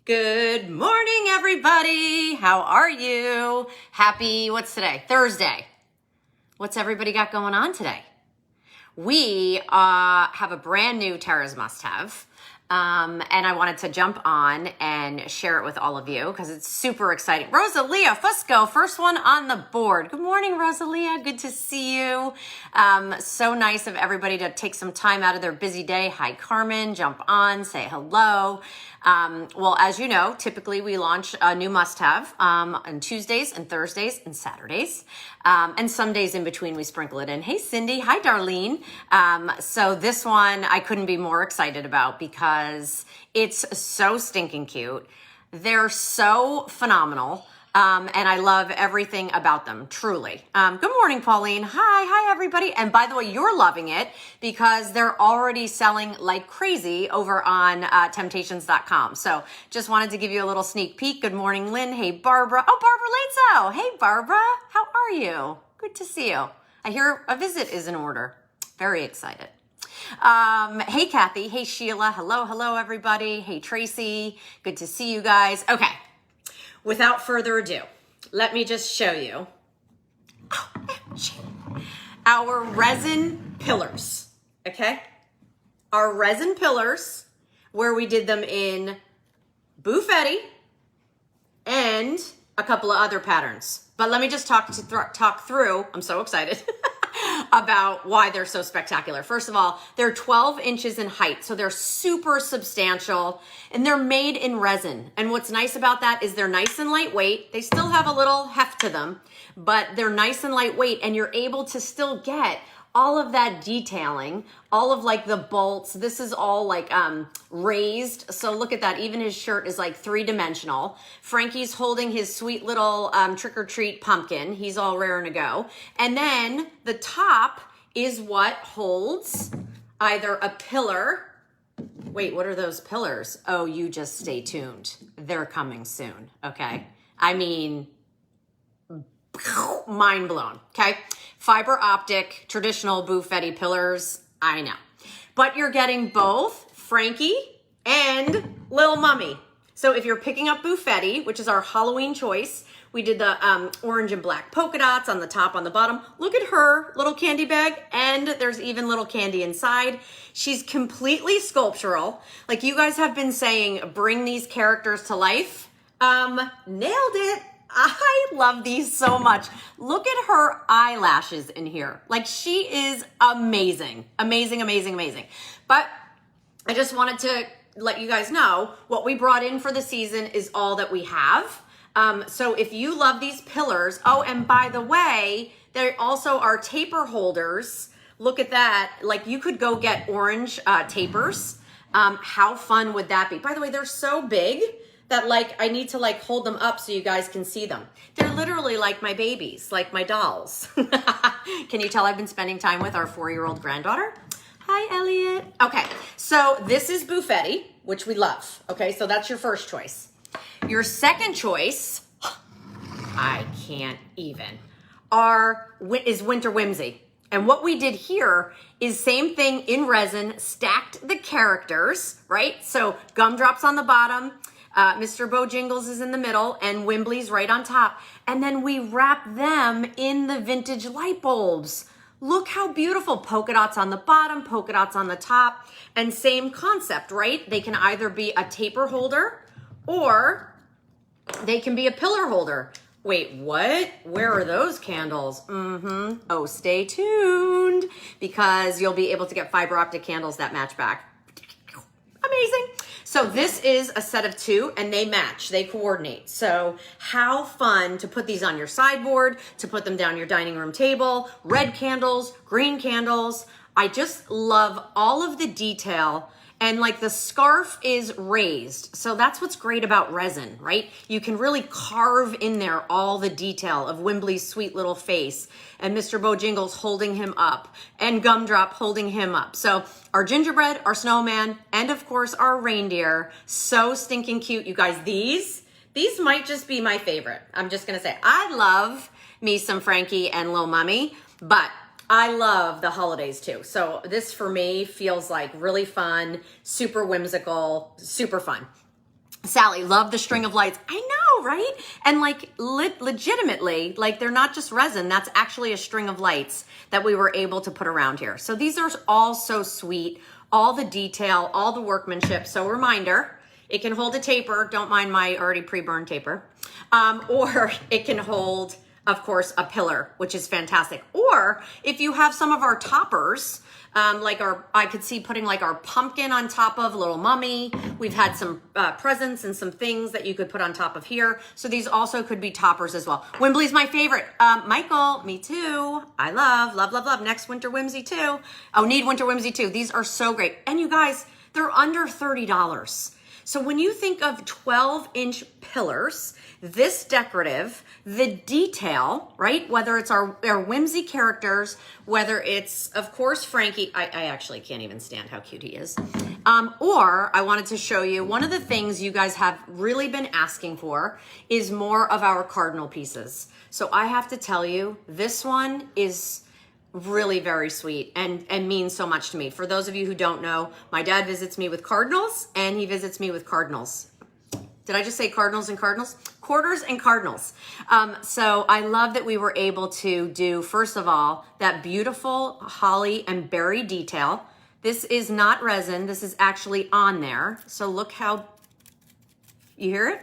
Good morning, everybody. How are you? Happy, what's today? Thursday. What's everybody got going on today? We have a brand new Tara's Must Have. And I wanted to jump on and share it with all of you because it's super exciting. Rosalia Fusco, first one on the board. Good morning, Rosalia. Good to see you. So nice of everybody to take some time out of their busy day. Hi, Carmen. Jump on, say hello. Well, as you know, typically we launch a new must-have on Tuesdays and Thursdays and Saturdays. And some days in between we sprinkle it in. Hey, Cindy. Hi, Darlene. So this one I couldn't be more excited about because it's so stinking cute. They're so phenomenal. And I love everything about them, truly. Good morning, Pauline. Hi, everybody. And by the way, you're loving it because they're already selling like crazy over on temp-tations.com. So just wanted to give you a little sneak peek. Good morning, Lynn. Hey, Barbara. Oh, Barbara Lazo. Hey, Barbara. How are you? Good to see you. I hear a visit is in order. Very excited. Hey, Kathy. Hey, Sheila. Hello, everybody. Hey, Tracy. Good to see you guys. Okay. Without further ado, let me just show you our resin pillars, okay? Our resin pillars, where we did them in Buffetti and a couple of other patterns. But let me just talk through, I'm so excited, about why they're so spectacular. First of all, they're 12 inches in height, so they're super substantial, and they're made in resin. And what's nice about that is they're nice and lightweight. They still have a little heft to them, but they're nice and lightweight, and you're able to still get all of that detailing, all of like the bolts. This is all like raised. So look at that. Even his shirt is like 3-dimensional. Frankie's holding his sweet little trick-or-treat pumpkin. He's all raring to go. And then the top is what holds either a pillar. Wait, what are those pillars? Oh, you just stay tuned. They're coming soon, okay? I mean, mind blown, okay? Fiber optic, traditional Buffetti pillars, I know. But you're getting both Frankie and Lil Mummy. So if you're picking up Buffetti, which is our Halloween choice, we did the orange and black polka dots on the top, on the bottom. Look at her little candy bag, and there's even little candy inside. She's completely sculptural. Like you guys have been saying, bring these characters to life. Nailed it. I love these so much. Look at her eyelashes in here. Like she is amazing, amazing, amazing, amazing. But I just wanted to let you guys know what we brought in for the season is all that we have. So if you love these pillars, oh, and by the way, there also are taper holders. Look at that. Like you could go get orange tapers. How fun would that be? By the way, they're so big that like I need to like hold them up so you guys can see them. They're literally like my babies, like my dolls. Can you tell I've been spending time with our 4-year-old granddaughter? Hi, Elliot. Okay, so this is Buffetti, which we love. Okay, so that's your first choice. Your second choice, I can't even, is Winter Whimsy. And what we did here is same thing in resin, stacked the characters, right? So gumdrops on the bottom, Mr. Bojingles is in the middle, and Wimbley's right on top. And then we wrap them in the vintage light bulbs. Look how beautiful. Polka dots on the bottom, polka dots on the top, and same concept, right? They can either be a taper holder or they can be a pillar holder. Wait, what? Where are those candles? Oh, stay tuned because you'll be able to get fiber optic candles that match back. Amazing. So this is a set of 2 and they match, they coordinate. So how fun to put these on your sideboard, to put them down your dining room table, red candles, green candles. I just love all of the detail. And like the scarf is raised. So that's what's great about resin, right? You can really carve in there all the detail of Wimbley's sweet little face and Mr. Bojingles holding him up and Gumdrop holding him up. So our gingerbread, our snowman, and of course our reindeer. So stinking cute. You guys, these might just be my favorite. I'm just going to say I love me some Frankie and Lil Mummy, but I love the holidays too. So this for me feels like really fun, super whimsical, super fun. Sally, love the string of lights. I know, right? And like legitimately, like they're not just resin. That's actually a string of lights that we were able to put around here. So these are all so sweet. All the detail, all the workmanship. So reminder, it can hold a taper. Don't mind my already pre-burned taper. Or it can hold, of course, a pillar, which is fantastic. Or if you have some of our toppers, I could see putting like our pumpkin on top of Little Mummy. We've had some presents and some things that you could put on top of here. So these also could be toppers as well. Wimbley's my favorite. Michael, me too. I love, love, love, love. Next Winter Whimsy too. Oh, need Winter Whimsy too. These are so great. And you guys, they're under $30. So when you think of 12-inch pillars, this decorative, the detail, right? Whether it's our whimsy characters, whether it's, of course, Frankie. I actually can't even stand how cute he is. Or I wanted to show you one of the things you guys have really been asking for is more of our Cardinal pieces. So I have to tell you, this one is really very sweet and means so much to me. For those of you who don't know, my dad visits me with Cardinals and he visits me with Cardinals. Did I just say Cardinals and Cardinals? Quarters and Cardinals. So I love that we were able to do, first of all, that beautiful holly and berry detail. This is not resin. This is actually on there. So look how, you hear it?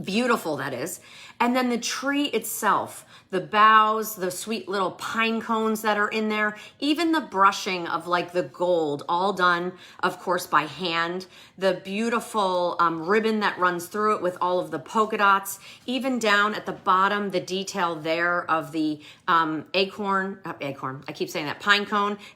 Beautiful that is. And then the tree itself, the boughs, the sweet little pine cones that are in there, even the brushing of like the gold, all done, of course, by hand. The beautiful ribbon that runs through it with all of the polka dots, even down at the bottom, the detail there of the pine cone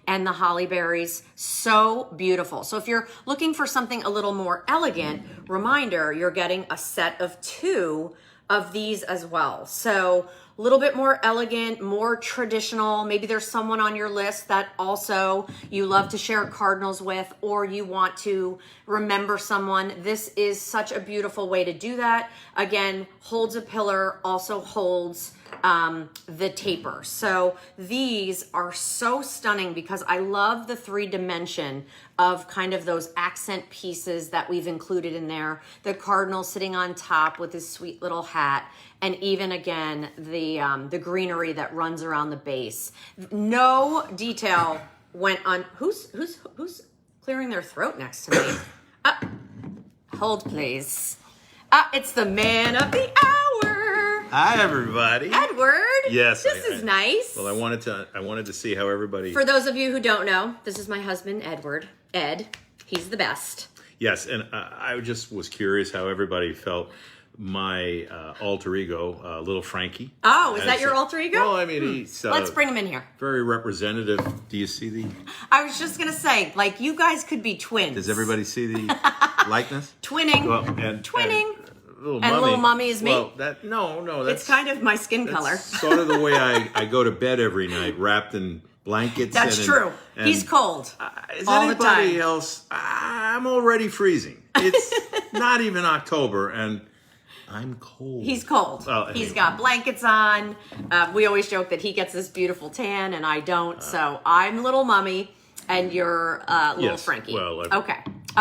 and the holly berries. So beautiful. So if you're looking for something a little more elegant, reminder, you're getting a set of 2 of these as well. So a little bit more elegant, more traditional. Maybe there's someone on your list that also you love to share Cardinals with, or you want to remember someone. This is such a beautiful way to do that. Again, holds a pillar, also holds the taper. So these are so stunning because I love the 3-dimension of kind of those accent pieces that we've included in there. The Cardinal sitting on top with his sweet little hat, and even again the greenery that runs around the base. No detail went on. Who's clearing their throat next to me? Hold please. It's the man of the hour. Hi, everybody. Edward. Yes. This is nice. Well, I wanted to see how everybody. For those of you who don't know, this is my husband, Edward. Ed. He's the best. Yes, and I just was curious how everybody felt my alter ego, little Frankie. Oh, is that your alter ego? Well, I mean, he's let's bring him in here. Very representative. Do you see the? I was just gonna say, like, you guys could be twins. Does everybody see the likeness? Twinning. Well, twinning. And Little Mummy is me. Well, that's it's kind of my skin color. Sort of the way I go to bed every night, wrapped in blankets. That's true. He's cold is all the time. Anybody else? I'm already freezing. It's not even October, and I'm cold. He's cold. Well, He's got blankets on. We always joke that he gets this beautiful tan, and I don't. So I'm Little Mummy, and you're Little Frankie. Well, okay.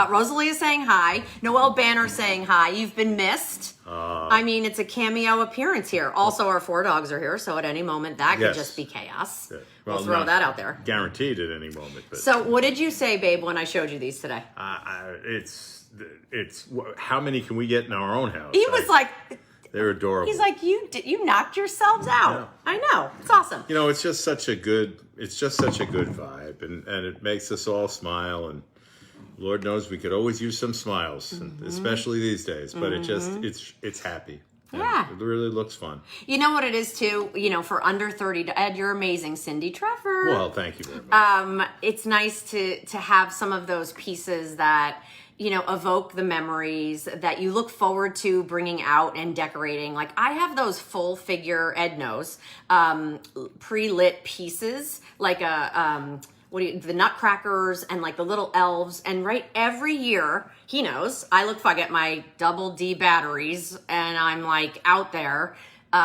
Rosalie is saying hi. Noelle Banner saying hi. You've been missed. I mean, it's a cameo appearance here. Also, our 4 dogs are here, so at any moment, that could just be chaos. Good. We'll throw that out there. Guaranteed at any moment. But. So what did you say, babe, when I showed you these today? It's how many can we get in our own house? He was like... They're adorable. He's like, you knocked yourselves out. Yeah. I know. It's awesome. You know, it's just such a good vibe, and it makes us all smile, and Lord knows we could always use some smiles, especially these days, but it's happy. Yeah. It really looks fun. You know what it is too? You know, for under 30, Ed, you're amazing. Cindy Trevor. Well, thank you very much. It's nice to have some of those pieces that, you know, evoke the memories that you look forward to bringing out and decorating. Like I have those full figure, Ed knows, pre-lit pieces, like the nutcrackers and like the little elves. And every year, he knows, I get my double D batteries and I'm like out there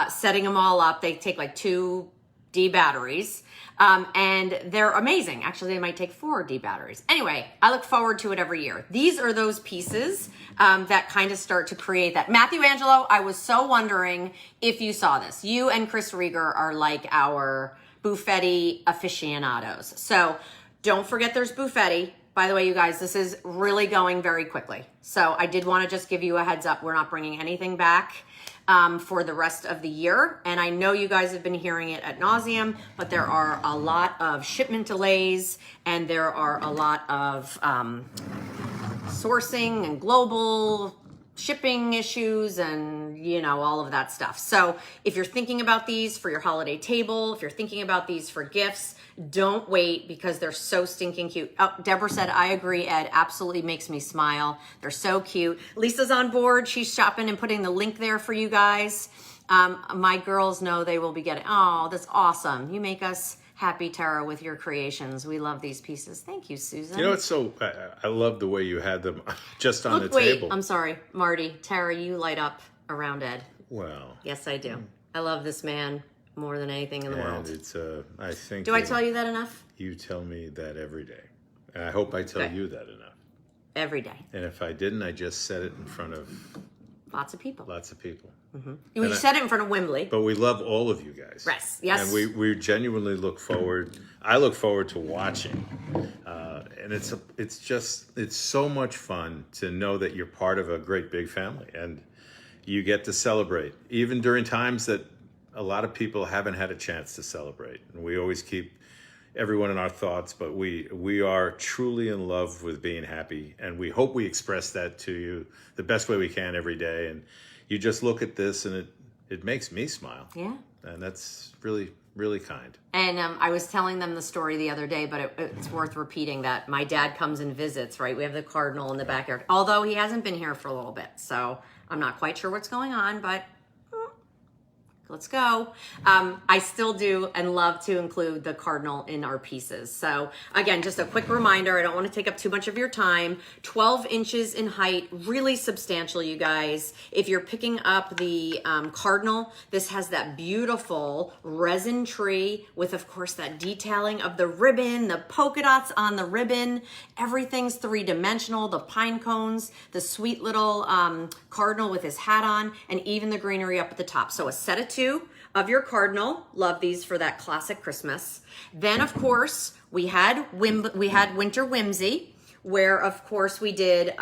setting them all up. They take like 2 D batteries. And they're amazing. Actually, they might take 4 D batteries. Anyway, I look forward to it every year. These are those pieces that kind of start to create that. Matthew Angelo, I was so wondering if you saw this. You and Chris Rieger are like our Buffetti aficionados. So don't forget there's Buffetti. By the way, you guys, this is really going very quickly. So I did want to just give you a heads up. We're not bringing anything back for the rest of the year. And I know you guys have been hearing it ad nauseum, but there are a lot of shipment delays and there are a lot of sourcing and global shipping issues and, you know, all of that stuff. So if you're thinking about these for your holiday table, if you're thinking about these for gifts, don't wait because they're so stinking cute. Oh, Deborah said, I agree, Ed. Absolutely makes me smile. They're so cute. Lisa's on board. She's shopping and putting the link there for you guys. My girls know they will be getting, oh, that's awesome. You make us happy, Tara, with your creations. We love these pieces. Thank you, Susan. You know, it's so, I love the way you had them just on Look, the wait, table. I'm sorry, Marty. Tara, you light up around Ed. Well. Yes, I do. I love this man more than anything in the world. It's, I think. Do I tell you that enough? You tell me that every day. And I hope I tell you that enough. Every day. And if I didn't, I just said it in front of lots of people. Lots of people. Mm-hmm. You said it in front of Wembley. But we love all of you guys. Yes. And we genuinely look forward. I look forward to watching. And it's so much fun to know that you're part of a great big family and you get to celebrate, even during times that a lot of people haven't had a chance to celebrate. And we always keep everyone in our thoughts, but we are truly in love with being happy. And we hope we express that to you the best way we can every day. And you just look at this and it makes me smile. Yeah. And that's really, really kind. And I was telling them the story the other day, but it's worth repeating that my dad comes and visits, right? We have the Cardinal in the backyard, although he hasn't been here for a little bit. So I'm not quite sure what's going on, but let's go. I still do and love to include the Cardinal in our pieces. So again, just a quick reminder, I don't want to take up too much of your time. 12 inches in height, really substantial, you guys. If you're picking up the Cardinal, this has that beautiful resin tree with, of course, that detailing of the ribbon, the polka dots on the ribbon. Everything's three-dimensional, the pine cones, the sweet little Cardinal with his hat on, and even the greenery up at the top. So a set of 2 of your Cardinal. Love these for that classic Christmas. Then, of course, we had Winter Whimsy, where, of course, we did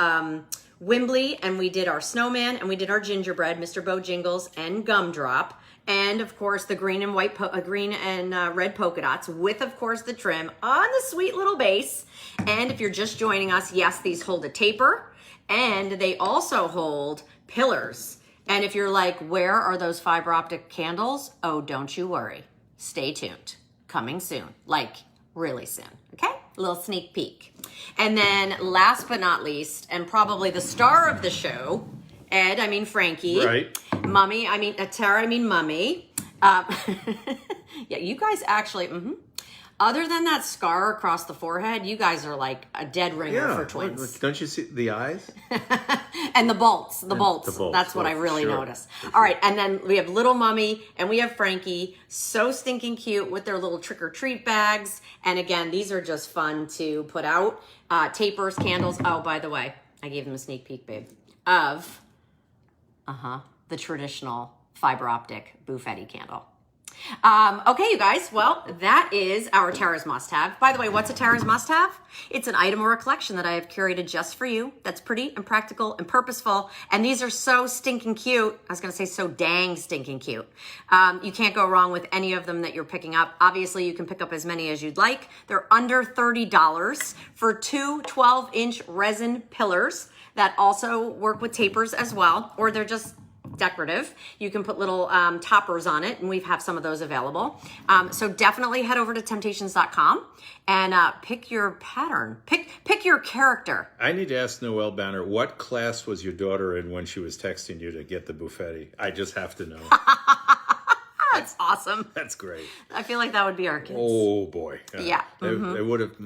Wimbley, and we did our snowman, and we did our gingerbread, Mr. Bojingles, and Gumdrop. And, of course, the green and red polka dots with, of course, the trim on the sweet little base. And if you're just joining us, yes, these hold a taper, and they also hold pillars. And if you're like, where are those fiber optic candles? Oh, don't you worry. Stay tuned. Coming soon. Like, really soon. Okay? A little sneak peek. And then last but not least, and probably the star of the show, Ed, I mean Frankie. Right. Mummy, I mean Tara, I mean Mummy. Yeah, you guys actually, other than that scar across the forehead, you guys are like a dead ringer for twins. Don't you see the eyes? And the bolts. That's what I really noticed. All right, and then we have little Mummy and we have Frankie, so stinking cute with their little trick-or-treat bags. And again, these are just fun to put out. Tapers, candles. Oh, by the way, I gave them a sneak peek, babe, of the traditional fiber optic Buffetti candle. Okay, you guys, well, that is our Tara's must-have. By the way, what's a Tara's must-have? It's an item or a collection that I have curated just for you that's pretty and practical and purposeful, and these are so stinking cute. I was going to say so dang stinking cute. You can't go wrong with any of them that you're picking up. Obviously, you can pick up as many as you'd like. They're under $30 for 2 12-inch resin pillars that also work with tapers as well, or they're just decorative. You can put little toppers on it, and we have some of those available. So definitely head over to temp-tations.com and pick your pattern. Pick your character. I need to ask Noelle Banner, what class was your daughter in when she was texting you to get the Buffetti? I just have to know. That's awesome. That's great. I feel like that would be our kids. Oh boy. Yeah. It would have.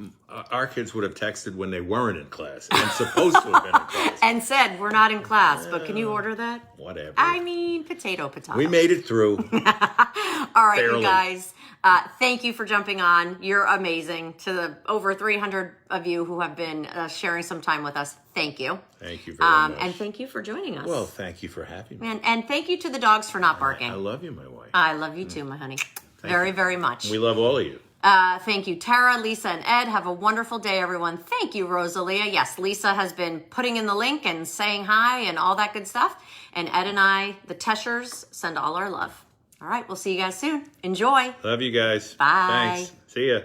Our kids would have texted when they weren't in class and supposed to have been in class. And said, we're not in class, but can you order that? Whatever. I mean, potato. We made it through. All right, Barely. you guys. Thank you for jumping on. You're amazing. To the over 300 of you who have been sharing some time with us, thank you. Thank you very much. And thank you for joining us. Well, thank you for having me. And thank you to the dogs for not barking. I love you, my wife. I love you too, my honey. Very, very much. We love all of you. Thank you, Tara, Lisa, and Ed. Have a wonderful day, everyone. Thank you, Rosalia. Yes, Lisa has been putting in the link and saying hi and all that good stuff. And Ed and I, the Teshers, send all our love. All right, we'll see you guys soon. Enjoy. Love you guys. Bye. Thanks. See ya.